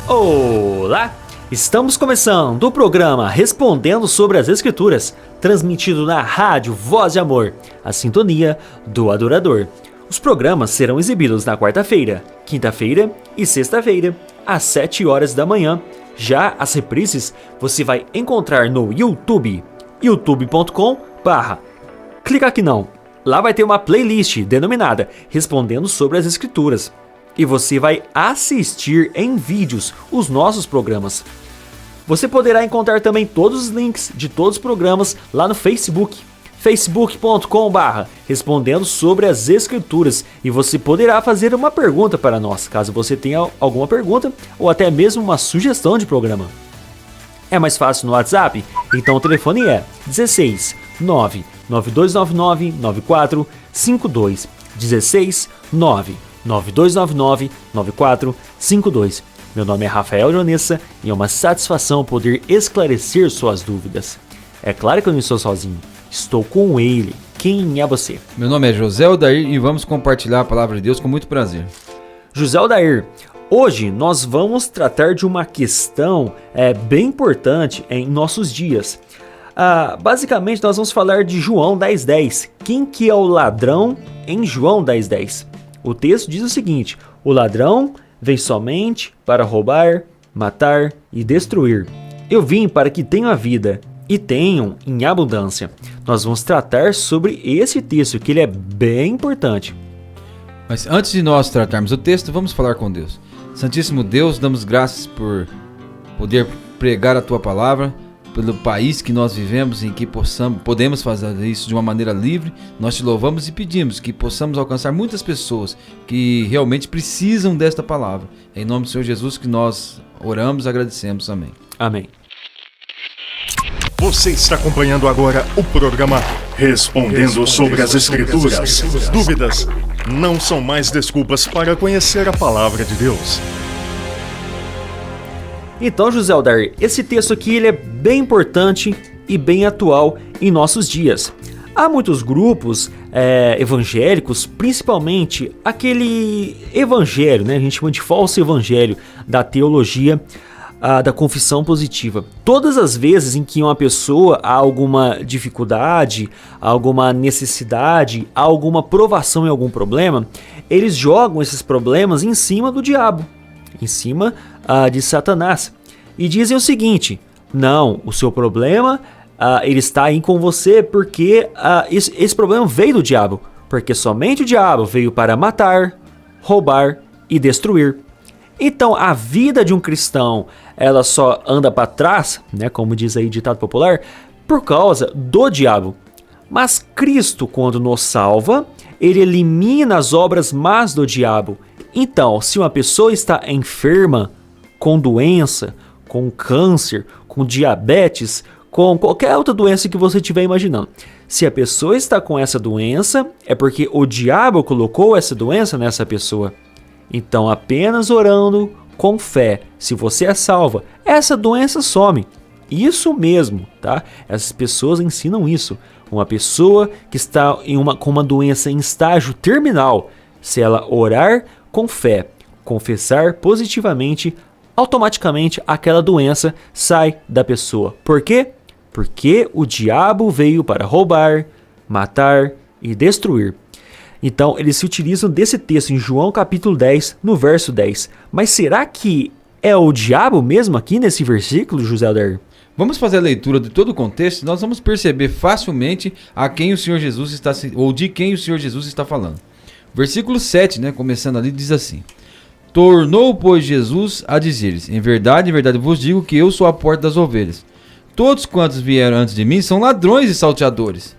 Olá! Estamos começando o programa Respondendo sobre as Escrituras, transmitido na rádio Voz de Amor, a sintonia do adorador. Os programas serão exibidos na quarta-feira, quinta-feira e sexta-feira, às 7 horas da manhã. Já as reprises você vai encontrar no YouTube, youtube.com/clica aqui não. Lá vai ter uma playlist denominada Respondendo sobre as Escrituras. E você vai assistir em vídeos os nossos programas. Você poderá encontrar também todos os links de todos os programas lá no Facebook, facebook.com/respondendo sobre as escrituras, e você poderá fazer uma pergunta para nós, caso você tenha alguma pergunta ou até mesmo uma sugestão de programa. É mais fácil no WhatsApp? Então o telefone é 16 99299 9452, 16 99299-9452. Meu nome é Rafael Jonessa e é uma satisfação poder esclarecer suas dúvidas. É claro que eu não estou sozinho, estou com ele. Quem é você? Meu nome é José Odair e vamos compartilhar a palavra de Deus com muito prazer. José Odair, hoje nós vamos tratar de uma questão bem importante em nossos dias. Basicamente nós vamos falar de João 10:10. Quem que é o ladrão em João 10:10? O texto diz o seguinte: o ladrão vem somente para roubar, matar e destruir. Eu vim para que tenham a vida e tenham em abundância. Nós vamos tratar sobre esse texto, que ele é bem importante. Mas antes de nós tratarmos o texto, vamos falar com Deus. Santíssimo Deus, damos graças por poder pregar a Tua palavra, pelo país que nós vivemos, em que podemos fazer isso de uma maneira livre. Nós te louvamos e pedimos que possamos alcançar muitas pessoas que realmente precisam desta palavra. Em nome do Senhor Jesus que nós oramos e agradecemos. Amém. Amém. Você está acompanhando agora o programa Respondendo sobre as Escrituras. Dúvidas não são mais desculpas para conhecer a palavra de Deus. Então, José Odair, esse texto aqui ele é bem importante e bem atual em nossos dias. Há muitos grupos evangélicos, principalmente aquele evangelho, né? A gente chama de falso evangelho da teologia da confissão positiva. Todas as vezes em que uma pessoa há alguma dificuldade, alguma necessidade, alguma provação em algum problema, eles jogam esses problemas em cima do diabo, em cima de Satanás, e dizem o seguinte: não, o seu problema ele está aí com você porque esse problema veio do diabo, porque somente o diabo veio para matar, roubar e destruir. Então a vida de um cristão ela só anda para trás, né, como diz aí o ditado popular, por causa do diabo. Mas Cristo, quando nos salva, ele elimina as obras más do diabo. Então, se uma pessoa está enferma, com doença, com câncer, com diabetes, com qualquer outra doença que você estiver imaginando, se a pessoa está com essa doença, é porque o diabo colocou essa doença nessa pessoa. Então, apenas orando com fé, se você é salva, essa doença some. Isso mesmo, tá? Essas pessoas ensinam isso. Uma pessoa que está com uma doença em estágio terminal, se ela orar com fé, confessar positivamente, automaticamente aquela doença sai da pessoa. Por quê? Porque o diabo veio para roubar, matar e destruir. Então eles se utilizam desse texto em João capítulo 10, no verso 10. Mas será que é o diabo mesmo aqui nesse versículo, José Odair? Vamos fazer a leitura de todo o contexto e nós vamos perceber facilmente a quem o Senhor Jesus está, ou de quem o Senhor Jesus está falando. Versículo 7, começando ali, diz assim: tornou, pois, Jesus a dizer-lhes: em verdade vos digo que eu sou a porta das ovelhas. Todos quantos vieram antes de mim são ladrões e salteadores,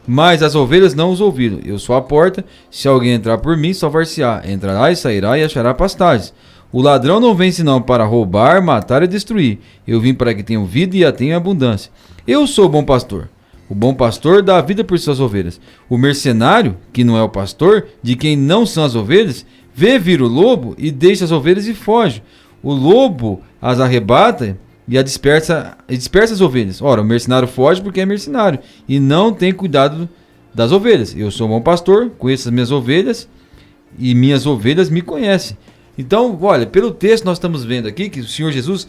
mas as ovelhas não os ouviram. Eu sou a porta, se alguém entrar por mim, salvar-se-á, entrará e sairá e achará pastagens. O ladrão não vem senão para roubar, matar e destruir. Eu vim para que tenham vida e a tenham em abundância. Eu sou o bom pastor. O bom pastor dá a vida por suas ovelhas. O mercenário, que não é o pastor, de quem não são as ovelhas, vê vir o lobo e deixa as ovelhas e foge. O lobo as arrebata e dispersa as ovelhas. Ora, o mercenário foge porque é mercenário e não tem cuidado das ovelhas. Eu sou um bom pastor, conheço as minhas ovelhas e minhas ovelhas me conhecem. Então, olha, pelo texto nós estamos vendo aqui que o Senhor Jesus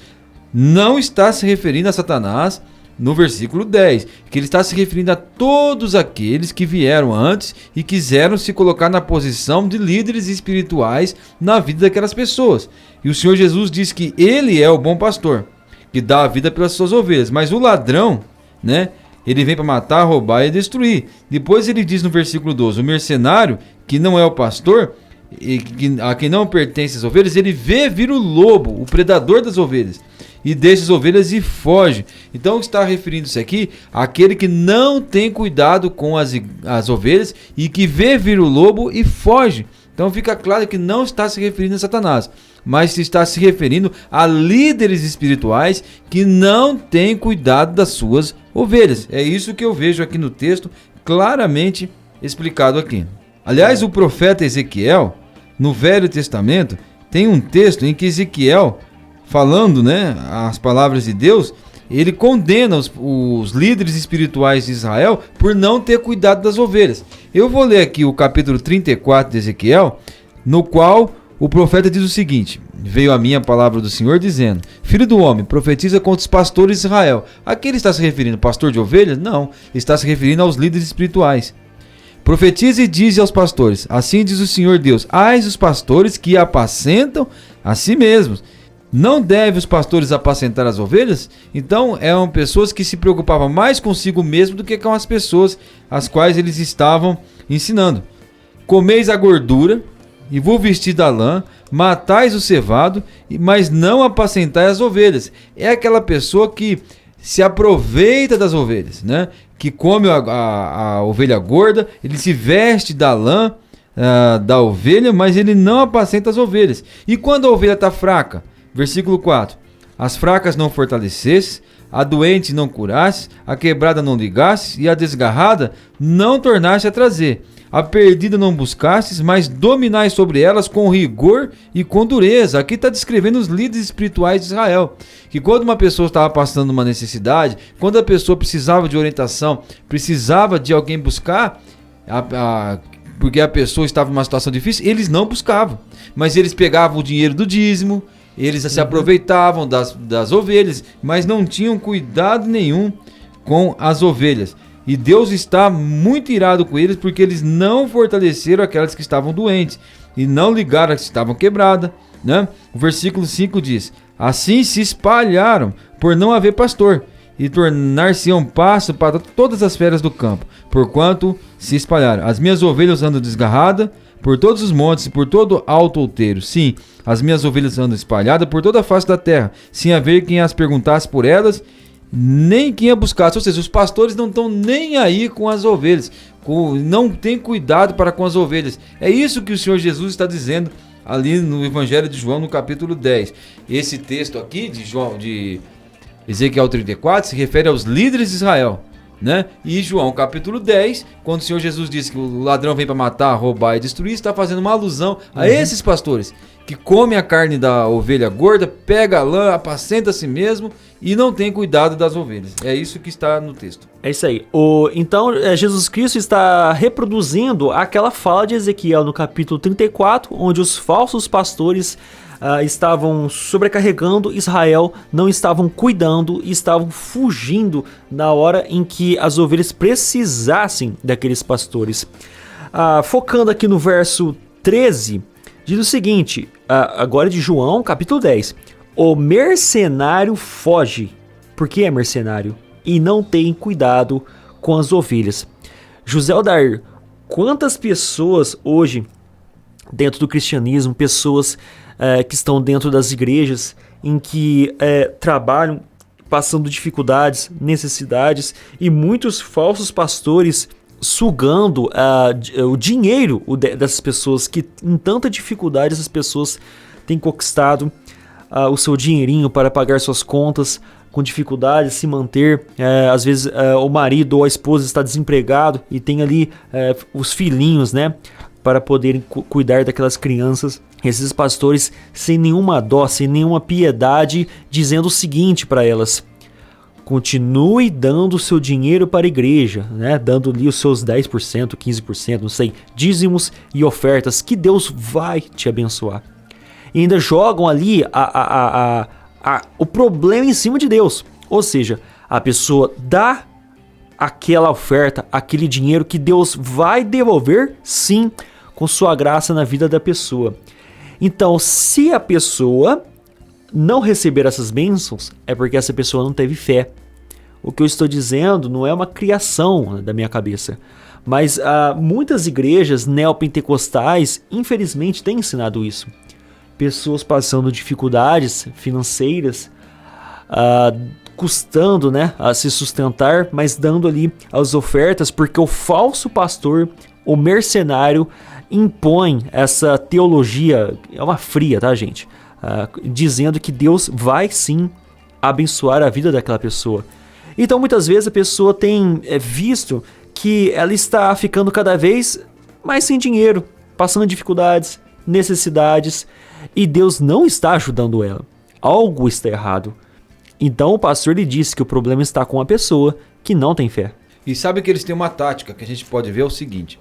não está se referindo a Satanás no versículo 10, que ele está se referindo a todos aqueles que vieram antes e quiseram se colocar na posição de líderes espirituais na vida daquelas pessoas. E o Senhor Jesus diz que ele é o bom pastor, que dá a vida pelas suas ovelhas, mas o ladrão, né, ele vem para matar, roubar e destruir. Depois ele diz no versículo 12, o mercenário, que não é o pastor, e a quem não pertence as ovelhas, ele vê vir o lobo, o predador das ovelhas, e deixa as ovelhas e foge. Então está referindo-se aqui àquele que não tem cuidado com as ovelhas e que vê vir o lobo e foge. Então fica claro que não está se referindo a Satanás, mas está se referindo a líderes espirituais que não têm cuidado das suas ovelhas. É isso que eu vejo aqui no texto, claramente explicado aqui. Aliás, o profeta Ezequiel, no Velho Testamento, tem um texto em que Ezequiel, falando, né, as palavras de Deus, ele condena os líderes espirituais de Israel por não ter cuidado das ovelhas. Eu vou ler aqui o capítulo 34 de Ezequiel, no qual o profeta diz o seguinte: veio a minha palavra do Senhor dizendo, filho do homem, profetiza contra os pastores de Israel. Aqui ele está se referindo, pastor de ovelhas? Não, está se referindo aos líderes espirituais. Profetiza e dize aos pastores, assim diz o Senhor Deus, ai os pastores que apacentam a si mesmos. Não devem os pastores apacentar as ovelhas? Então eram pessoas que se preocupavam mais consigo mesmo do que com as pessoas às quais eles estavam ensinando. Comeis a gordura e vos vestir da lã, matais o cevado, mas não apacentai as ovelhas. É aquela pessoa que se aproveita das ovelhas, né? Que come a ovelha gorda, ele se veste da lã da ovelha, mas ele não apacenta as ovelhas. E quando a ovelha está fraca? Versículo 4. As fracas não fortalecesses, a doente não curasses, a quebrada não ligasses e a desgarrada não tornasse a trazer. A perdida não buscastes, mas dominais sobre elas com rigor e com dureza. Aqui está descrevendo os líderes espirituais de Israel. Que quando uma pessoa estava passando uma necessidade, quando a pessoa precisava de orientação, precisava de alguém buscar, porque a pessoa estava numa situação difícil, eles não buscavam. Mas eles pegavam o dinheiro do dízimo, eles se aproveitavam das ovelhas, mas não tinham cuidado nenhum com as ovelhas. E Deus está muito irado com eles porque eles não fortaleceram aquelas que estavam doentes e não ligaram as que estavam quebradas, né? O versículo 5 diz, assim se espalharam por não haver pastor e tornar-se-ão pasto para todas as feras do campo, porquanto se espalharam. As minhas ovelhas andam desgarradas por todos os montes e por todo alto outeiro. Sim, as minhas ovelhas andam espalhadas por toda a face da terra, sem haver quem as perguntasse por elas, nem quem a buscasse. Ou seja, os pastores não estão nem aí com as ovelhas, não tem cuidado para com as ovelhas. É isso que o Senhor Jesus está dizendo ali no Evangelho de João, no capítulo 10. Esse texto aqui de Ezequiel 34 se refere aos líderes de Israel, né? E João capítulo 10, quando o Senhor Jesus disse que o ladrão vem para matar, roubar e destruir, está fazendo uma alusão a esses pastores que comem a carne da ovelha gorda, pega a lã, apacenta a si mesmo e não tem cuidado das ovelhas. É isso que está no texto. É isso aí. Então, Jesus Cristo está reproduzindo aquela fala de Ezequiel no capítulo 34, onde os falsos pastores estavam sobrecarregando Israel, não estavam cuidando e estavam fugindo na hora em que as ovelhas precisassem daqueles pastores. Focando aqui no verso 13, diz o seguinte, agora de João, capítulo 10. O mercenário foge. Por que é mercenário? E não tem cuidado com as ovelhas. José Odair, quantas pessoas hoje, dentro do cristianismo, pessoas que estão dentro das igrejas, em que trabalham passando dificuldades, necessidades, e muitos falsos pastores sugando o dinheiro dessas pessoas, que em tanta dificuldade essas pessoas têm conquistado o seu dinheirinho para pagar suas contas, com dificuldade de se manter. Às vezes o marido ou a esposa está desempregado e tem ali os filhinhos, né, para poderem cuidar daquelas crianças. Esses pastores, sem nenhuma dó, sem nenhuma piedade, dizendo o seguinte para elas: continue dando o seu dinheiro para a igreja, né? Dando ali os seus 10%, 15%, não sei, dízimos e ofertas, que Deus vai te abençoar. e ainda jogam ali o problema em cima de Deus. Ou seja, a pessoa dá aquela oferta, aquele dinheiro que Deus vai devolver, sim, com sua graça na vida da pessoa. Então, se a pessoa não receber essas bênçãos, é porque essa pessoa não teve fé. O que eu estou dizendo não é uma criação da minha cabeça, mas muitas igrejas neopentecostais, infelizmente, têm ensinado isso. Pessoas passando dificuldades financeiras, custando, né, a se sustentar, mas dando ali as ofertas, porque o falso pastor, o mercenário, impõe essa teologia, é uma fria, tá, gente? Dizendo que Deus vai sim abençoar a vida daquela pessoa. Então muitas vezes a pessoa tem visto que ela está ficando cada vez mais sem dinheiro, passando dificuldades, necessidades, e Deus não está ajudando ela. Algo está errado. Então o pastor lhe disse que o problema está com a pessoa que não tem fé. E sabe que eles têm uma tática que a gente pode ver é o seguinte: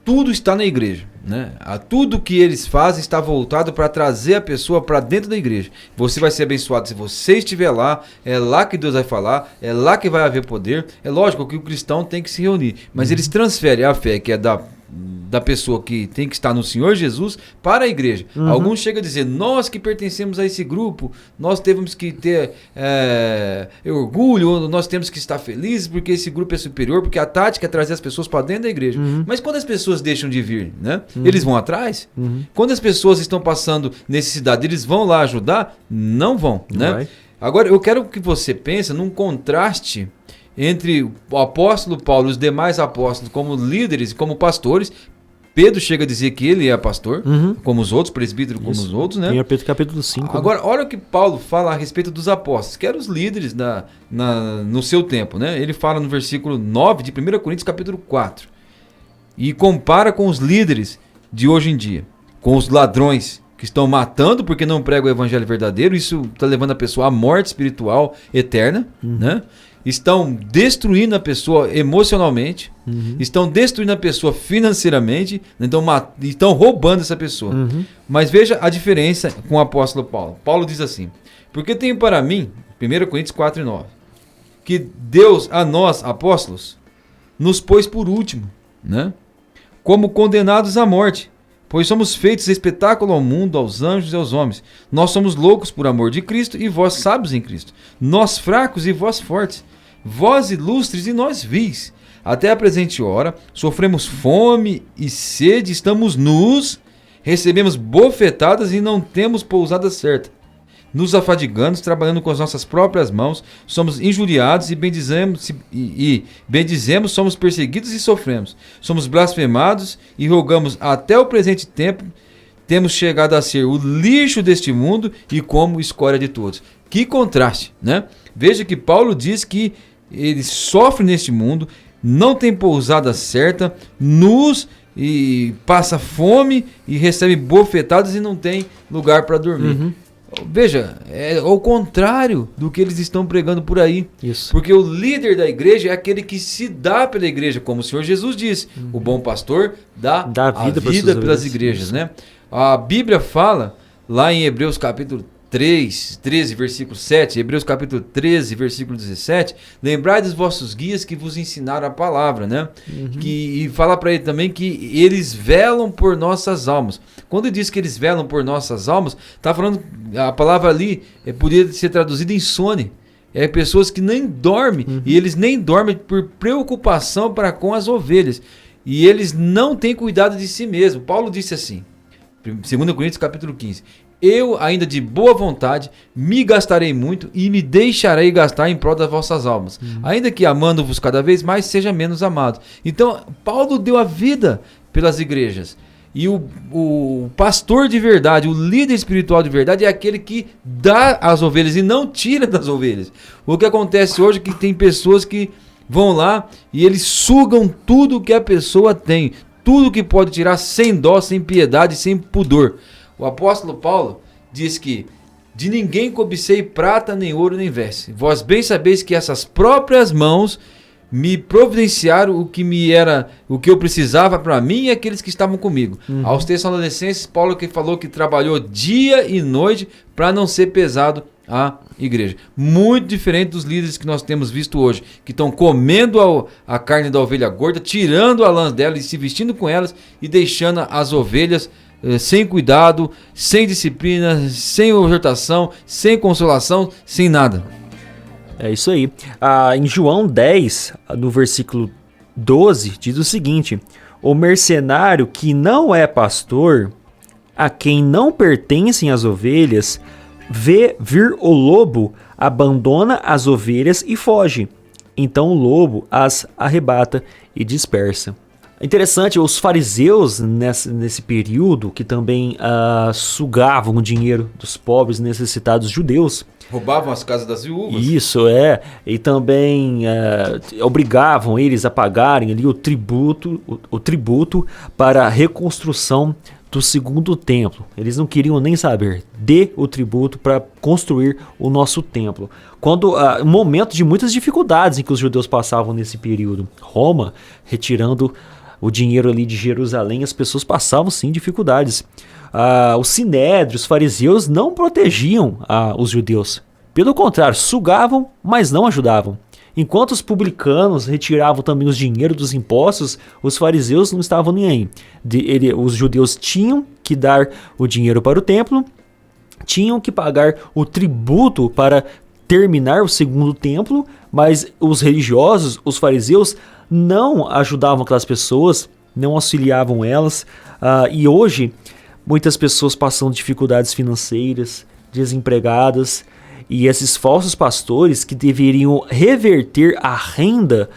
tudo está na igreja, né? Tudo que eles fazem está voltado para trazer a pessoa para dentro da igreja. Você vai ser abençoado se você estiver lá, é lá que Deus vai falar, é lá que vai haver poder. É lógico que o cristão tem que se reunir, mas eles transferem a fé que é da pessoa que tem que estar no Senhor Jesus para a igreja. Alguns chegam a dizer: nós que pertencemos a esse grupo, nós temos que ter orgulho, nós temos que estar felizes porque esse grupo é superior, porque a tática é trazer as pessoas para dentro da igreja. Mas quando as pessoas deixam de vir, né, eles vão atrás? Quando as pessoas estão passando necessidade, eles vão lá ajudar? Não vão, né? Agora, eu quero que você pense num contraste entre o apóstolo Paulo e os demais apóstolos como líderes, como pastores. Pedro chega a dizer que ele é pastor, como os outros, presbítero como os outros, né? 1 Pedro capítulo 5. Agora, olha o que Paulo fala a respeito dos apóstolos, que eram os líderes no seu tempo, né? Ele fala no versículo 9 de 1 Coríntios capítulo 4. E compara com os líderes de hoje em dia, com os ladrões que estão matando porque não pregam o evangelho verdadeiro. Isso está levando a pessoa à morte espiritual eterna, né? Estão destruindo a pessoa emocionalmente, estão destruindo a pessoa financeiramente, estão roubando essa pessoa. Mas veja a diferença com o apóstolo Paulo. Paulo diz assim: porque tenho para mim, 1 Coríntios 4:9, que Deus a nós, apóstolos, nos pôs por último, né? Como condenados à morte, pois somos feitos espetáculo ao mundo, aos anjos e aos homens. Nós somos loucos por amor de Cristo e vós sábios em Cristo. Nós fracos e vós fortes. Vós ilustres e nós vis. Até a presente hora sofremos fome e sede, estamos nus, recebemos bofetadas e não temos pousada certa. Nos afadigamos, trabalhando com as nossas próprias mãos, somos injuriados e bendizemos, somos perseguidos e sofremos. Somos blasfemados e rogamos até o presente tempo. Temos chegado a ser o lixo deste mundo e como escória de todos. Que contraste, né? Veja que Paulo diz que ele sofre neste mundo, não tem pousada certa, nus e passa fome e recebe bofetadas e não tem lugar para dormir. Veja, é o contrário do que eles estão pregando por aí. Isso. Porque o líder da igreja é aquele que se dá pela igreja, como o Senhor Jesus disse. O bom pastor dá a vida pelas igrejas, né? A Bíblia fala lá em Hebreus capítulo 13, versículo 7, Hebreus capítulo 13, versículo 17, lembrai dos vossos guias que vos ensinaram a palavra, né? E fala para ele também que eles velam por nossas almas. Quando diz que eles velam por nossas almas, está falando, a palavra ali poderia ser traduzida em insônia. É pessoas que nem dormem, e eles nem dormem por preocupação para com as ovelhas. E eles não têm cuidado de si mesmo. Paulo disse assim, 2 Coríntios capítulo 15, eu ainda de boa vontade me gastarei muito e me deixarei gastar em prol das vossas almas, ainda que amando-vos cada vez mais seja menos amado. Então Paulo deu a vida pelas igrejas. E o pastor de verdade, o líder espiritual de verdade é aquele que dá as ovelhas e não tira das ovelhas. O que acontece hoje é que tem pessoas que vão lá e eles sugam tudo que a pessoa tem, tudo que pode tirar sem dó, sem piedade, sem pudor. O apóstolo Paulo diz que de ninguém cobicei prata, nem ouro, nem veste. Vós bem sabeis que essas próprias mãos me providenciaram o que eu precisava para mim e aqueles que estavam comigo. Aos Tessalonicenses, Paulo que falou que trabalhou dia e noite para não ser pesado a igreja. Muito diferente dos líderes que nós temos visto hoje, que estão comendo a carne da ovelha gorda, tirando a lã dela e se vestindo com elas e deixando as ovelhas sem cuidado, sem disciplina, sem exortação, sem consolação, sem nada. É isso aí. Em João 10, no versículo 12, diz o seguinte: o mercenário que não é pastor, a quem não pertencem as ovelhas, vê vir o lobo, abandona as ovelhas e foge. Então o lobo as arrebata e dispersa. Interessante, os fariseus nesse período, que também sugavam o dinheiro dos pobres necessitados judeus. Roubavam as casas das viúvas. Isso, e também obrigavam eles a pagarem ali o tributo para a reconstrução do segundo templo. Eles não queriam nem saber. Dê o tributo para construir o nosso templo. Um momento de muitas dificuldades em que os judeus passavam nesse período. Roma retirando o dinheiro ali de Jerusalém, as pessoas passavam sim dificuldades. O Sinédrio, os fariseus não protegiam os judeus. Pelo contrário, sugavam, mas não ajudavam. Enquanto os publicanos retiravam também os dinheiros dos impostos, os fariseus não estavam nem aí. Os judeus tinham que dar o dinheiro para o templo, tinham que pagar o tributo para terminar o segundo templo, mas os religiosos, os fariseus, não ajudavam aquelas pessoas, não auxiliavam elas. E hoje, muitas pessoas passam dificuldades financeiras, desempregadas, e esses falsos pastores que deveriam reverter a renda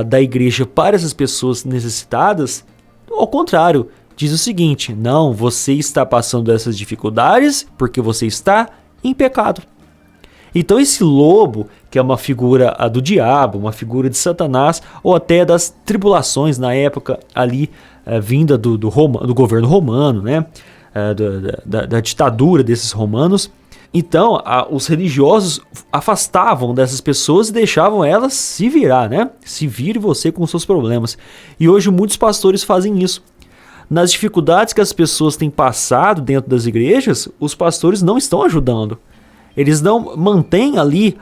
da igreja para essas pessoas necessitadas, ao contrário, diz o seguinte: não, você está passando essas dificuldades porque você está em pecado. Então esse lobo, que é uma figura do diabo, uma figura de Satanás, ou até das tribulações na época ali, vinda do governo romano, né? Da ditadura desses romanos. Então, os religiosos afastavam dessas pessoas e deixavam elas se virar, né? Se vire você com os seus problemas. E hoje muitos pastores fazem isso. Nas dificuldades que as pessoas têm passado dentro das igrejas, os pastores não estão ajudando. Eles não mantêm ali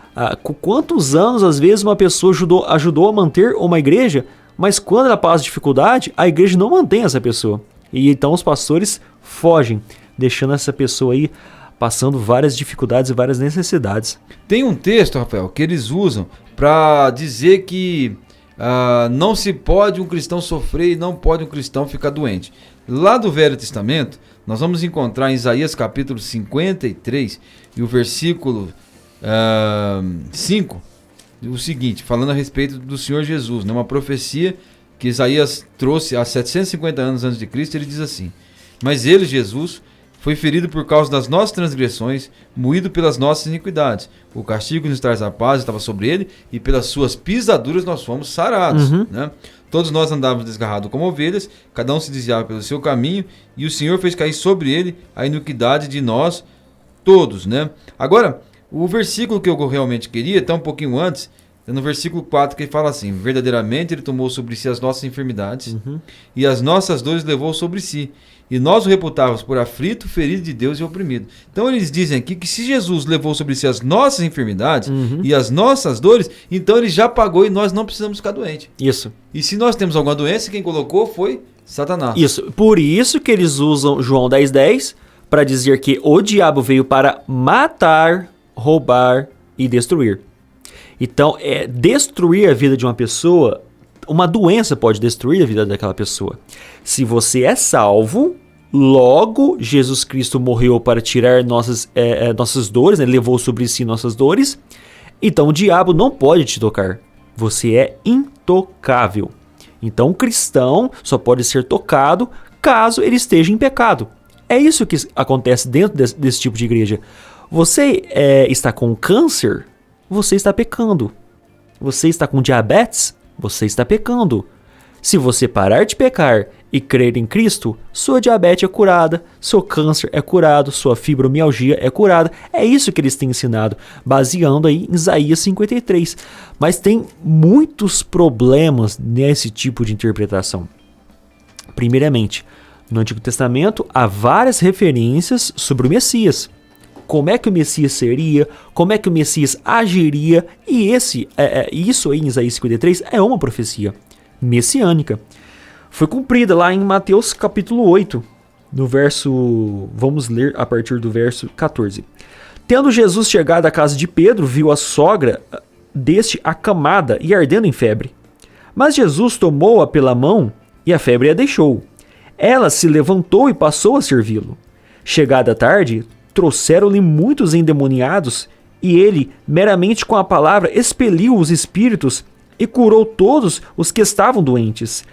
quantos anos, às vezes, uma pessoa ajudou a manter uma igreja, mas quando ela passa dificuldade, a igreja não mantém essa pessoa. E então os pastores fogem, deixando essa pessoa aí passando várias dificuldades e várias necessidades. Tem um texto, Rafael, que eles usam para dizer que não se pode um cristão sofrer e não pode um cristão ficar doente. Lá do Velho Testamento, nós vamos encontrar em Isaías capítulo 53 e o versículo 5, o seguinte, falando a respeito do Senhor Jesus, né, uma profecia que Isaías trouxe há 750 anos antes de Cristo. Ele diz assim: mas ele, Jesus, foi ferido por causa das nossas transgressões, moído pelas nossas iniquidades. O castigo que nos traz a paz estava sobre ele, e pelas suas pisaduras nós fomos sarados. Né? Todos nós andávamos desgarrados como ovelhas, cada um se desviava pelo seu caminho, e o Senhor fez cair sobre ele a iniquidade de nós todos. Né? Agora, o versículo que eu realmente queria, até um pouquinho antes, é no versículo 4, que ele fala assim: verdadeiramente ele tomou sobre si as nossas enfermidades, e as nossas dores levou sobre si. E nós o reputávamos por aflito, ferido de Deus e oprimido. Então eles dizem aqui que se Jesus levou sobre si as nossas enfermidades e as nossas dores, então ele já pagou e nós não precisamos ficar doentes. Isso. E se nós temos alguma doença, quem colocou foi Satanás. Isso. Por isso que eles usam João 10:10 para dizer que o diabo veio para matar, roubar e destruir. Então, destruir a vida de uma pessoa. Uma doença pode destruir a vida daquela pessoa. Se você é salvo, logo Jesus Cristo morreu para tirar nossas dores, né? Levou sobre si nossas dores. Então o diabo não pode te tocar. Você é intocável. Então o cristão só pode ser tocado caso ele esteja em pecado. É isso que acontece dentro desse tipo de igreja. Você está com câncer, você está pecando. Você está com diabetes, você está pecando. Se você parar de pecar e crer em Cristo, sua diabetes é curada, seu câncer é curado, sua fibromialgia é curada. É isso que eles têm ensinado, baseando aí em Isaías 53. Mas tem muitos problemas nesse tipo de interpretação. Primeiramente, no Antigo Testamento há várias referências sobre o Messias. Como é que o Messias seria, como é que o Messias agiria, e isso aí em Isaías 53 é uma profecia messiânica. Foi cumprida lá em Mateus capítulo 8, no verso, vamos ler a partir do verso 14. Tendo Jesus chegado à casa de Pedro, viu a sogra deste acamada e ardendo em febre. Mas Jesus tomou-a pela mão e a febre a deixou. Ela se levantou e passou a servi-lo. Chegada a tarde, trouxeram-lhe muitos endemoniados, e ele, meramente com a palavra, expeliu os espíritos e curou todos os que estavam doentes,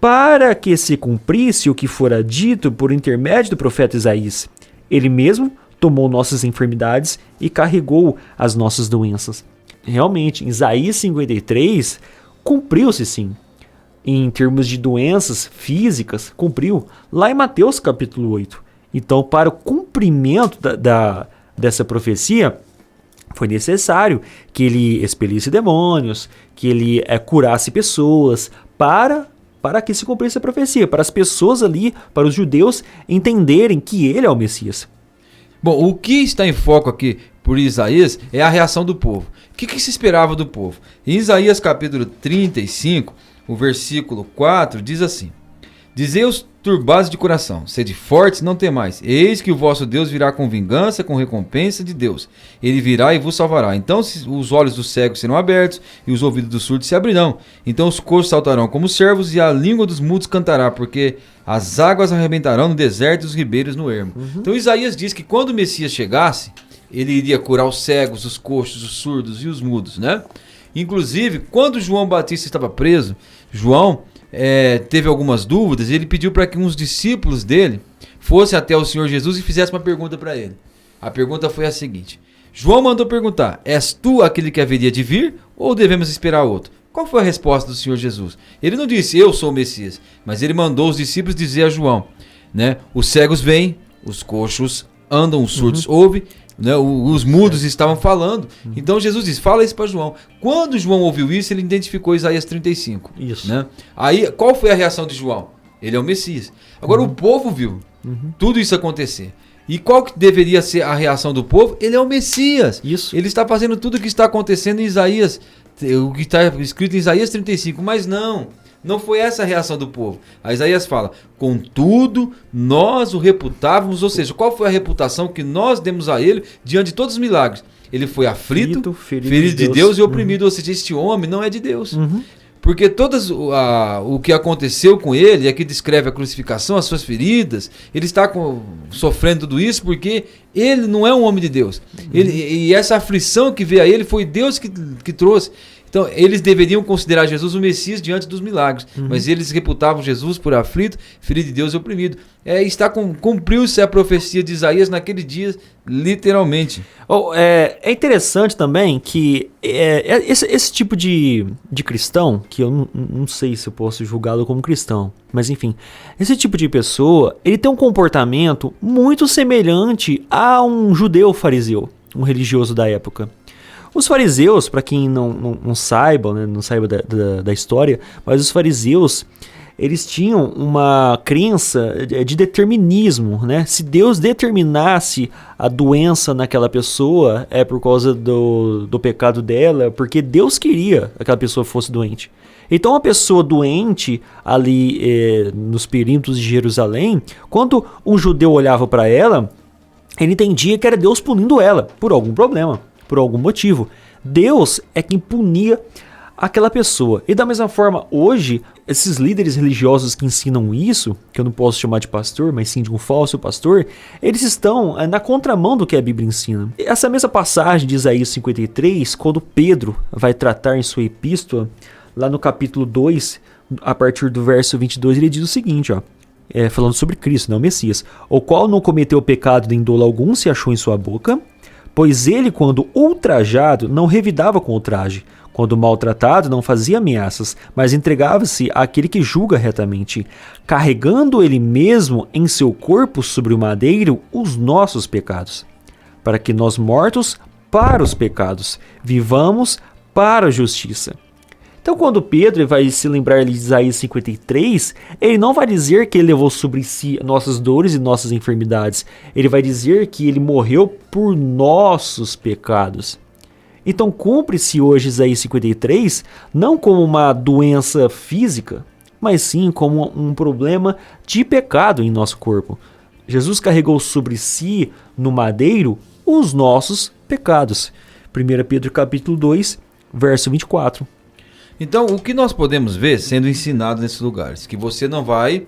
para que se cumprisse o que fora dito por intermédio do profeta Isaías. Ele mesmo tomou nossas enfermidades e carregou as nossas doenças. Realmente, em Isaías 53, cumpriu-se sim. Em termos de doenças físicas, cumpriu lá em Mateus capítulo 8. Então, para o cumprimento dessa profecia, foi necessário que ele expelisse demônios, que ele curasse pessoas, para que se cumprisse a profecia, para as pessoas ali, para os judeus entenderem que ele é o Messias. Bom, o que está em foco aqui por Isaías é a reação do povo. O que se esperava do povo? Em Isaías capítulo 35, o versículo 4 diz assim: Dizei aos turbados de coração, sede fortes, não temais. Eis que o vosso Deus virá com vingança, com recompensa de Deus. Ele virá e vos salvará. Então os olhos dos cegos serão abertos e os ouvidos dos surdos se abrirão. Então os coxos saltarão como servos e a língua dos mudos cantará, porque as águas arrebentarão no deserto e os ribeiros no ermo. Então Isaías diz que quando o Messias chegasse, ele iria curar os cegos, os coxos, os surdos e os mudos, né? Inclusive, quando João Batista estava preso, João teve algumas dúvidas e ele pediu para que uns discípulos dele fossem até o Senhor Jesus e fizessem uma pergunta para ele. A pergunta foi a seguinte: João mandou perguntar: és tu aquele que haveria de vir ou devemos esperar outro? Qual foi a resposta do Senhor Jesus? Ele não disse eu sou o Messias, mas ele mandou os discípulos dizer a João, né? Os cegos veem, os coxos andam, os surdos ouvem, né? Os mudos estavam falando. Então Jesus disse, fala isso para João. Quando João ouviu isso, ele identificou Isaías 35. Isso. Né? Aí, qual foi a reação de João? Ele é o Messias. Agora o povo viu tudo isso acontecer. E qual que deveria ser a reação do povo? Ele é o Messias. Isso. Ele está fazendo tudo o que está acontecendo em Isaías, o que está escrito em Isaías 35. Mas não foi essa a reação do povo. A Isaías fala, contudo, nós o reputávamos, ou seja, qual foi a reputação que nós demos a ele diante de todos os milagres? Ele foi aflito, ferido de Deus e oprimido, ou seja, este homem não é de Deus. Porque o que aconteceu com ele, aqui descreve a crucificação, as suas feridas, ele está sofrendo tudo isso porque ele não é um homem de Deus. E essa aflição que veio a ele foi Deus que trouxe. Então, eles deveriam considerar Jesus o Messias diante dos milagres, mas eles reputavam Jesus por aflito, ferido de Deus e oprimido. Cumpriu-se a profecia de Isaías naquele dia, literalmente. É interessante também que esse tipo de cristão, que eu não sei se eu posso julgá-lo como cristão, mas enfim, esse tipo de pessoa, ele tem um comportamento muito semelhante a um judeu fariseu, um religioso da época. Os fariseus, para quem não saiba, né, não saiba da história, mas os fariseus, eles tinham uma crença de determinismo, né? Se Deus determinasse a doença naquela pessoa, é por causa do pecado dela, porque Deus queria que aquela pessoa fosse doente. Então, a pessoa doente ali nos perímetros de Jerusalém, quando um judeu olhava para ela, ele entendia que era Deus punindo ela por algum problema, por algum motivo. Deus é quem punia aquela pessoa. E da mesma forma, hoje, esses líderes religiosos que ensinam isso, que eu não posso chamar de pastor, mas sim de um falso pastor, eles estão na contramão do que a Bíblia ensina. Essa mesma passagem de Isaías 53, quando Pedro vai tratar em sua epístola, lá no capítulo 2, a partir do verso 22, ele diz o seguinte, falando sobre Cristo, não o Messias, o qual não cometeu pecado nem dolo algum se achou em sua boca, Pois ele, quando ultrajado, não revidava com ultraje. Quando maltratado, não fazia ameaças, mas entregava-se àquele que julga retamente, carregando ele mesmo em seu corpo sobre o madeiro os nossos pecados, para que nós mortos para os pecados, vivamos para a justiça. Então, quando Pedro vai se lembrar de Isaías 53, ele não vai dizer que ele levou sobre si nossas dores e nossas enfermidades. Ele vai dizer que ele morreu por nossos pecados. Então, cumpre-se hoje Isaías 53 não como uma doença física, mas sim como um problema de pecado em nosso corpo. Jesus carregou sobre si, no madeiro, os nossos pecados. 1 Pedro capítulo 2, verso 24. Então, o que nós podemos ver sendo ensinado nesses lugares? Que você não vai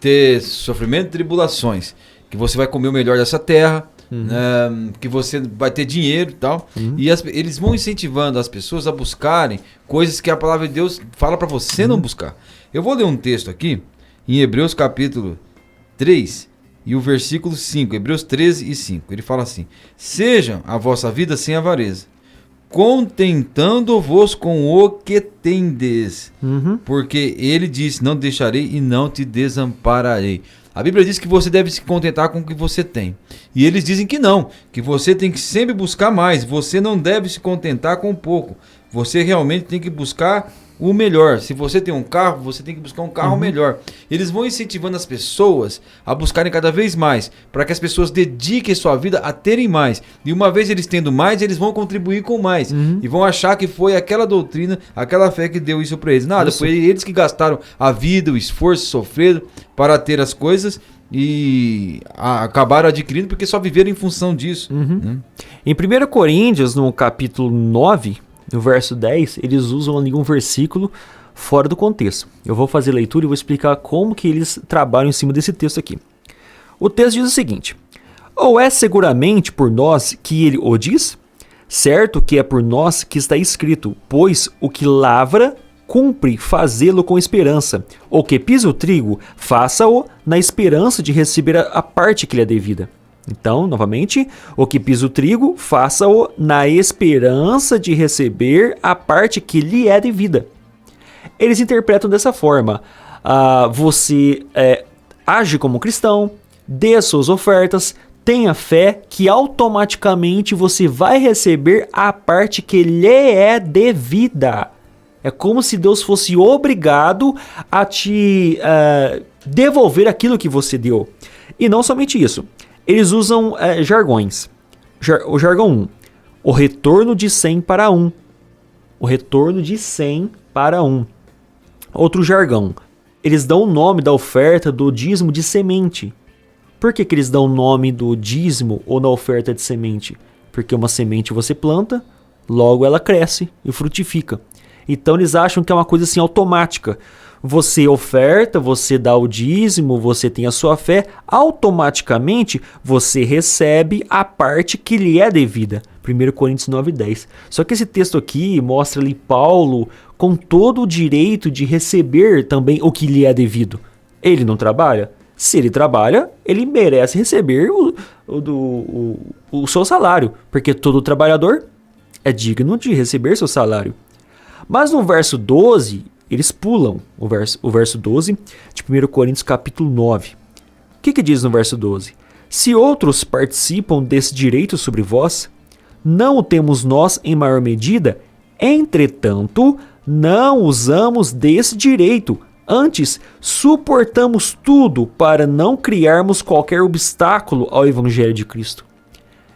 ter sofrimento e tribulações, que você vai comer o melhor dessa terra, que você vai ter dinheiro e tal. E eles vão incentivando as pessoas a buscarem coisas que a palavra de Deus fala para você não buscar. Eu vou ler um texto aqui, em Hebreus capítulo 3 e o versículo 5, Hebreus 13 e 5. Ele fala assim: sejam a vossa vida sem avareza, contentando-vos com o que tendes, porque ele disse, não deixarei e não te desampararei. A Bíblia diz que você deve se contentar com o que você tem. E eles dizem que não, que você tem que sempre buscar mais, você não deve se contentar com pouco. Você realmente tem que buscar o melhor. Se você tem um carro, você tem que buscar um carro melhor. Eles vão incentivando as pessoas a buscarem cada vez mais, para que as pessoas dediquem sua vida a terem mais. E uma vez eles tendo mais, eles vão contribuir com mais. E vão achar que foi aquela doutrina, aquela fé que deu isso para eles. Nada, foi eles que gastaram a vida, o esforço, sofreram para ter as coisas e acabaram adquirindo porque só viveram em função disso. Em 1 Coríntios, no capítulo 9, no verso 10, eles usam ali um versículo fora do contexto. Eu vou fazer leitura e vou explicar como que eles trabalham em cima desse texto aqui. O texto diz o seguinte: ou é seguramente por nós que ele o diz? Certo que é por nós que está escrito, pois o que lavra, cumpre fazê-lo com esperança. O que pisa o trigo, faça-o na esperança de receber a parte que lhe é devida. Então, novamente, o que pisa o trigo, faça-o na esperança de receber a parte que lhe é devida. Eles interpretam dessa forma: você age como cristão, dê as suas ofertas, tenha fé que automaticamente você vai receber a parte que lhe é devida. É como se Deus fosse obrigado a te devolver aquilo que você deu. E não somente isso. Eles usam jargões. O jargão 1. O retorno de 100 para 1. O retorno de 100 para 1. Outro jargão. Eles dão o nome da oferta do dízimo de semente. Por que eles dão o nome do dízimo ou na oferta de semente? Porque uma semente você planta, logo ela cresce e frutifica. Então eles acham que é uma coisa assim automática. Você oferta, você dá o dízimo, você tem a sua fé, automaticamente você recebe a parte que lhe é devida. 1 Coríntios 9:10. Só que esse texto aqui mostra ali Paulo com todo o direito de receber também o que lhe é devido. Ele não trabalha? Se ele trabalha, ele merece receber o seu salário, porque todo trabalhador é digno de receber seu salário. Mas no verso 12, eles pulam o verso 12 de 1 Coríntios capítulo 9. O que diz no verso 12? Se outros participam desse direito sobre vós, não o temos nós em maior medida? Entretanto, não usamos desse direito. Antes, suportamos tudo para não criarmos qualquer obstáculo ao Evangelho de Cristo.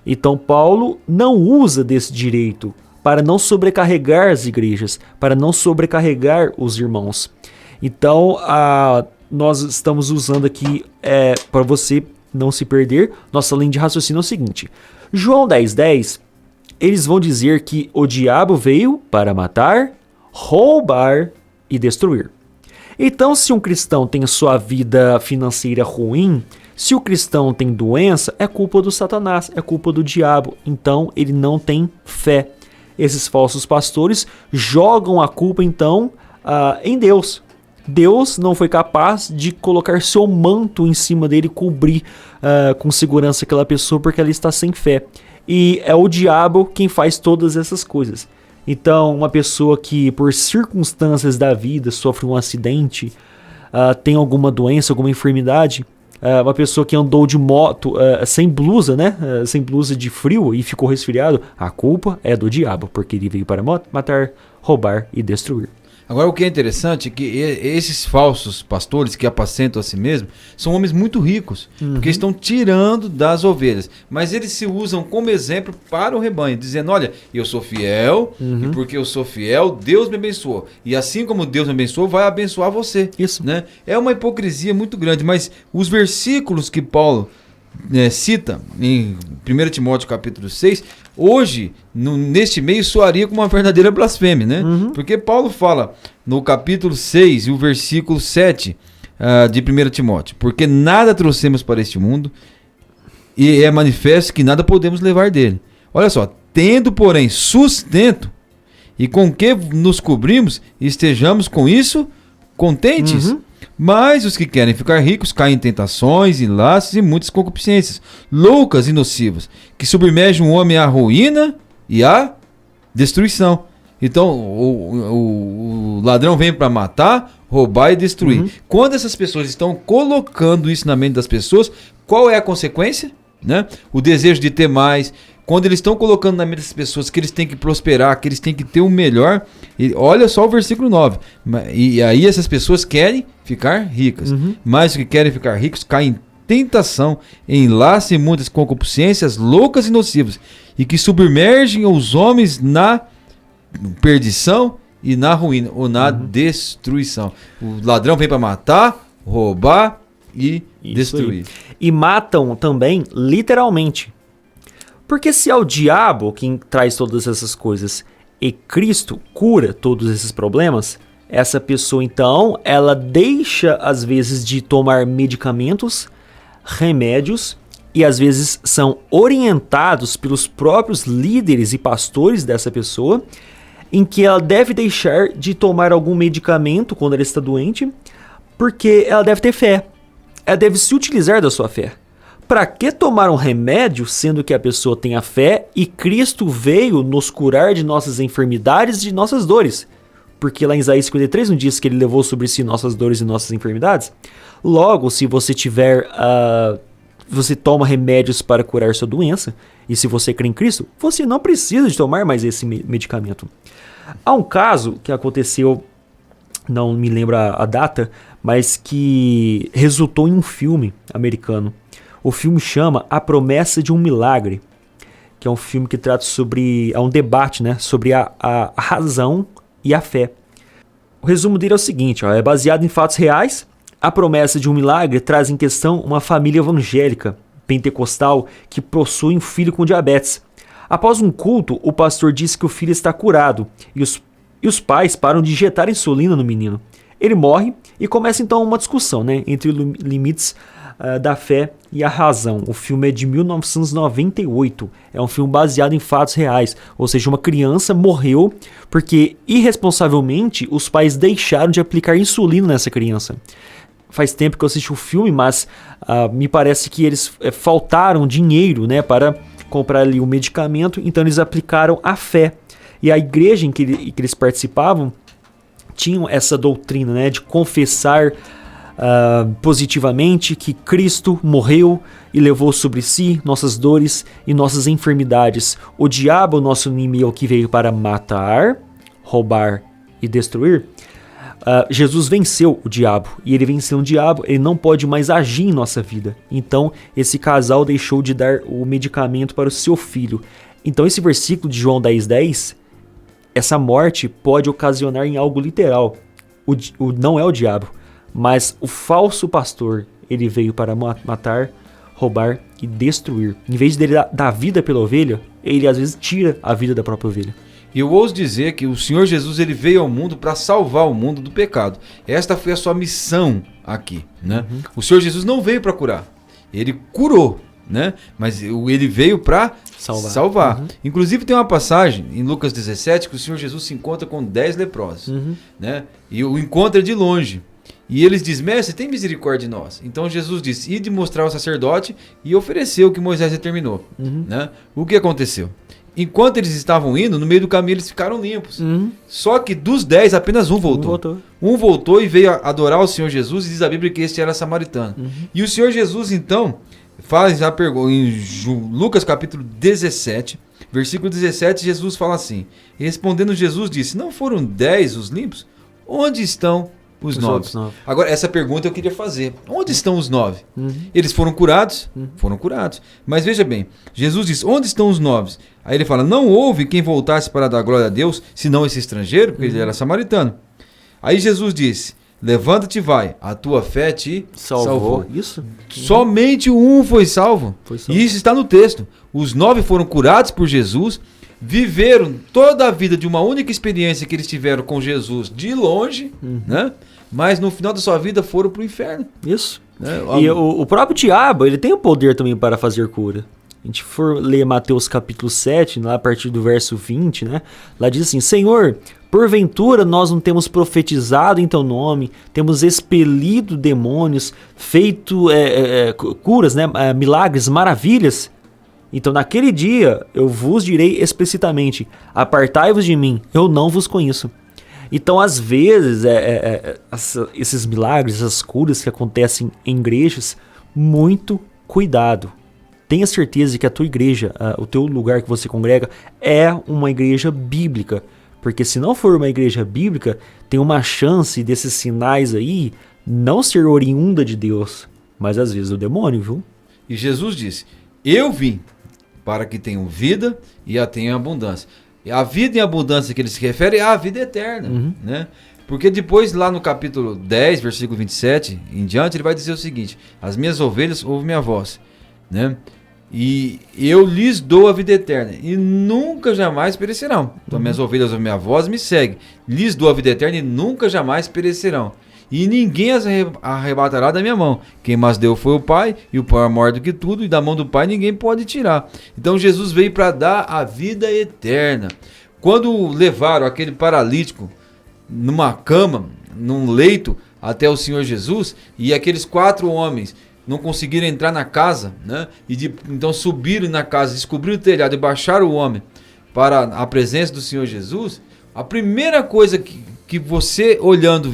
Então, Paulo não usa desse direito para não sobrecarregar as igrejas, para não sobrecarregar os irmãos. Então, nós estamos usando aqui, para você não se perder, nossa linha de raciocínio é o seguinte. João 10:10, eles vão dizer que o diabo veio para matar, roubar e destruir. Então, se um cristão tem sua vida financeira ruim, se o cristão tem doença, é culpa do Satanás, é culpa do diabo. Então, ele não tem fé. Esses falsos pastores jogam a culpa, então, em Deus. Deus não foi capaz de colocar seu manto em cima dele e cobrir com segurança aquela pessoa porque ela está sem fé. e é o diabo quem faz todas essas coisas. Então, uma pessoa que por circunstâncias da vida sofre um acidente, tem alguma doença, alguma enfermidade, uma pessoa que andou de moto sem blusa, né? Sem blusa de frio e ficou resfriado, a culpa é do diabo, porque ele veio para matar, roubar e destruir. Agora, o que é interessante é que esses falsos pastores que apacentam a si mesmos são homens muito ricos, porque estão tirando das ovelhas. Mas eles se usam como exemplo para o rebanho, dizendo, olha, eu sou fiel, e porque eu sou fiel, Deus me abençoou. E assim como Deus me abençoou, vai abençoar você. Isso. Né? É uma hipocrisia muito grande, mas os versículos que Paulo cita em 1 Timóteo capítulo 6, hoje, neste meio, soaria como uma verdadeira blasfêmia, né? Porque Paulo fala no capítulo 6 e o versículo 7 de 1 Timóteo, porque nada trouxemos para este mundo e é manifesto que nada podemos levar dele. Olha só, tendo, porém, sustento e com que nos cobrimos, estejamos com isso contentes. Mas os que querem ficar ricos caem em tentações, em laços e muitas concupiscências, loucas e nocivas, que submergem o homem à ruína e à destruição. Então, o ladrão vem para matar, roubar e destruir. Quando essas pessoas estão colocando isso na mente das pessoas, qual é a consequência? Né? O desejo de ter mais. Quando eles estão colocando na mente das pessoas que eles têm que prosperar, que eles têm que ter o melhor, olha só o versículo 9. E aí essas pessoas querem ficar ricas. Mas os que querem ficar ricos caem em tentação, em laço e muitas concupiscências loucas e nocivas, e que submergem os homens na perdição e na ruína, ou na destruição. O ladrão vem para matar, roubar e destruir. E matam também literalmente. Porque se é o diabo quem traz todas essas coisas e Cristo cura todos esses problemas, essa pessoa então, ela deixa às vezes de tomar medicamentos, remédios, e às vezes são orientados pelos próprios líderes e pastores dessa pessoa, em que ela deve deixar de tomar algum medicamento quando ela está doente, porque ela deve ter fé, ela deve se utilizar da sua fé. Para que tomar um remédio, sendo que a pessoa tem a fé e Cristo veio nos curar de nossas enfermidades e de nossas dores? Porque lá em Isaías 53 não diz que ele levou sobre si nossas dores e nossas enfermidades? Logo, se você tiver, você toma remédios para curar sua doença, e se você crê em Cristo, você não precisa de tomar mais esse medicamento. Há um caso que aconteceu, não me lembro a data, mas que resultou em um filme americano. O filme chama A Promessa de um Milagre, que é um filme que trata sobre, é um debate, né, sobre a razão e a fé. O resumo dele é o seguinte, é baseado em fatos reais. A Promessa de um Milagre traz em questão uma família evangélica, pentecostal, que possui um filho com diabetes. Após um culto, o pastor diz que o filho está curado e os pais param de injetar insulina no menino. Ele morre e começa então uma discussão, né, entre limites da fé e a razão. O filme é de 1998. É um filme baseado em fatos reais. Ou seja, uma criança morreu porque irresponsavelmente os pais deixaram de aplicar insulina nessa criança. Faz tempo que eu assisti o filme, mas me parece que eles faltaram dinheiro, né, para comprar ali o medicamento. Então eles aplicaram a fé. E a igreja em que eles participavam tinham essa doutrina, né, de confessar positivamente que Cristo morreu e levou sobre si nossas dores e nossas enfermidades. O diabo, nosso inimigo que veio para matar, roubar e destruir, Jesus venceu o diabo, e ele venceu o diabo, ele não pode mais agir em nossa vida. Então esse casal deixou de dar o medicamento para o seu filho. Então esse versículo de João 10:10, essa morte pode ocasionar em algo literal. Não é o diabo, mas o falso pastor, ele veio para matar, roubar e destruir. Em vez dele dar vida pela ovelha, ele às vezes tira a vida da própria ovelha. E eu ouso dizer que o Senhor Jesus, ele veio ao mundo para salvar o mundo do pecado. Esta foi a sua missão aqui, né? O Senhor Jesus não veio para curar, ele curou, né? Mas ele veio para salvar. Inclusive tem uma passagem em Lucas 17 que o Senhor Jesus se encontra com 10 leprosos, né? E o encontro é de longe. E eles dizem, mestre, tem misericórdia de nós. Então Jesus disse, ide mostrar ao sacerdote e ofereceu o que Moisés determinou. Né? O que aconteceu? Enquanto eles estavam indo, no meio do caminho eles ficaram limpos. Só que dos 10, apenas um voltou. Um voltou e veio adorar o Senhor Jesus, e diz a Bíblia que este era samaritano. E o Senhor Jesus, então, faz a pergunta, em Lucas capítulo 17, versículo 17, Jesus fala assim, e respondendo Jesus disse, não foram 10 os limpos? Onde estão os 9? Agora, essa pergunta eu queria fazer. Onde estão os 9? Eles foram curados? Foram curados. Mas veja bem, Jesus diz, onde estão os 9? Aí ele fala, não houve quem voltasse para dar glória a Deus, senão esse estrangeiro, porque ele era samaritano. Aí Jesus disse, levanta-te e vai, a tua fé te salvou. Isso? Somente um foi salvo. E isso está no texto. Os 9 foram curados por Jesus, viveram toda a vida de uma única experiência que eles tiveram com Jesus de longe, né? Mas no final da sua vida foram para o inferno. Isso. E o próprio diabo, ele tem o poder também para fazer cura. A gente for ler Mateus capítulo 7, lá a partir do verso 20, né? Lá diz assim, Senhor, porventura nós não temos profetizado em teu nome, temos expelido demônios, feito curas, né? Milagres, maravilhas. Então naquele dia eu vos direi explicitamente, apartai-vos de mim, eu não vos conheço. Então às vezes esses milagres, essas curas que acontecem em igrejas, muito cuidado. Tenha certeza de que a tua igreja, o teu lugar que você congrega é uma igreja bíblica. Porque se não for uma igreja bíblica, tem uma chance desses sinais aí não ser oriunda de Deus, mas às vezes do demônio, viu? E Jesus disse, eu vim para que tenham vida e a tenham em abundância. E a vida em abundância que ele se refere é a vida eterna, né? Porque depois lá no capítulo 10, versículo 27 em diante, ele vai dizer o seguinte, as minhas ovelhas ouvem minha voz, né? E eu lhes dou a vida eterna e nunca jamais perecerão. Então minhas ovelhas ouvem minha voz e me seguem. Lhes dou a vida eterna e nunca jamais perecerão. E ninguém as arrebatará da minha mão. Quem mas deu foi o Pai, e o Pai é maior do que tudo, e da mão do Pai ninguém pode tirar. Então Jesus veio para dar a vida eterna. Quando levaram aquele paralítico numa cama, num leito, até o Senhor Jesus, e aqueles 4 homens não conseguiram entrar na casa, né? Então subiram na casa, descobriram o telhado e baixaram o homem para a presença do Senhor Jesus, a primeira coisa que você olhando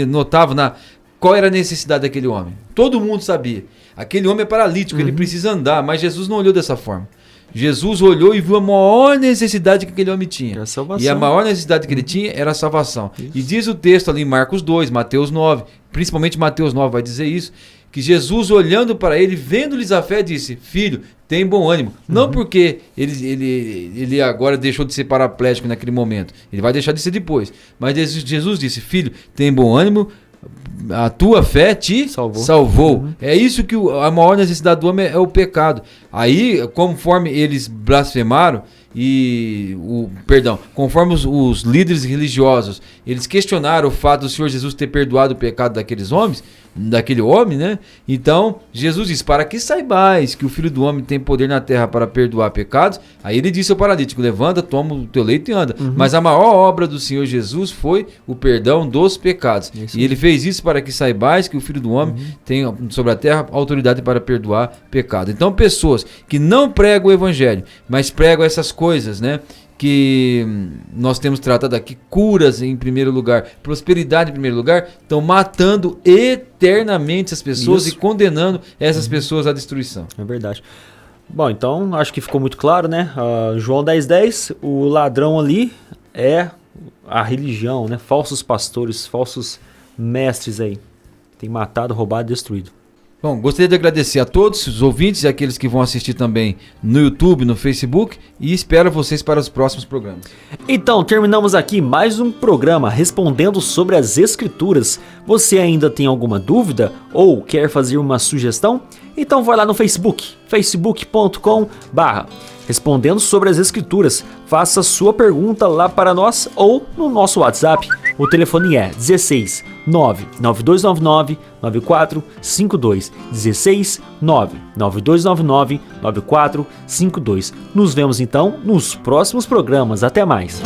notava qual era a necessidade daquele homem. Todo mundo sabia. Aquele homem é paralítico, ele precisa andar, mas Jesus não olhou dessa forma. Jesus olhou e viu a maior necessidade que aquele homem tinha. E a maior necessidade que ele tinha era a salvação. Isso. E diz o texto ali em Marcos 2, Mateus 9, principalmente Mateus 9 vai dizer isso, que Jesus olhando para ele, vendo-lhes a fé, disse, filho, tem bom ânimo. Não porque ele agora deixou de ser paraplégico naquele momento. Ele vai deixar de ser depois. Mas Jesus disse, filho, tem bom ânimo, a tua fé te salvou. É isso que a maior necessidade do homem é o pecado. Aí, conforme eles blasfemaram, conforme os líderes religiosos, eles questionaram o fato do Senhor Jesus ter perdoado o pecado daquele homem, né? Então, Jesus diz, para que saibais que o Filho do Homem tem poder na terra para perdoar pecados, aí ele disse ao paralítico, levanta, toma o teu leito e anda. Mas a maior obra do Senhor Jesus foi o perdão dos pecados. Isso. E ele fez isso para que saibais que o Filho do Homem tem sobre a terra autoridade para perdoar pecado. Então, pessoas que não pregam o Evangelho, mas pregam essas coisas, né? Que nós temos tratado aqui, curas em primeiro lugar, prosperidade em primeiro lugar, estão matando eternamente as pessoas e condenando essas pessoas à destruição. É verdade. Bom, então acho que ficou muito claro, né? João 10:10, o ladrão ali é a religião, né? Falsos pastores, falsos mestres aí. Tem matado, roubado e destruído. Bom, gostaria de agradecer a todos os ouvintes e aqueles que vão assistir também no YouTube, no Facebook, e espero vocês para os próximos programas. Então, terminamos aqui mais um programa respondendo sobre as Escrituras. Você ainda tem alguma dúvida ou quer fazer uma sugestão? Então vai lá no Facebook, facebook.com/respondendo sobre as Escrituras. Faça sua pergunta lá para nós ou no nosso WhatsApp. O telefone é 16 99299 9452. 16 99299 9452. Nos vemos então nos próximos programas. Até mais.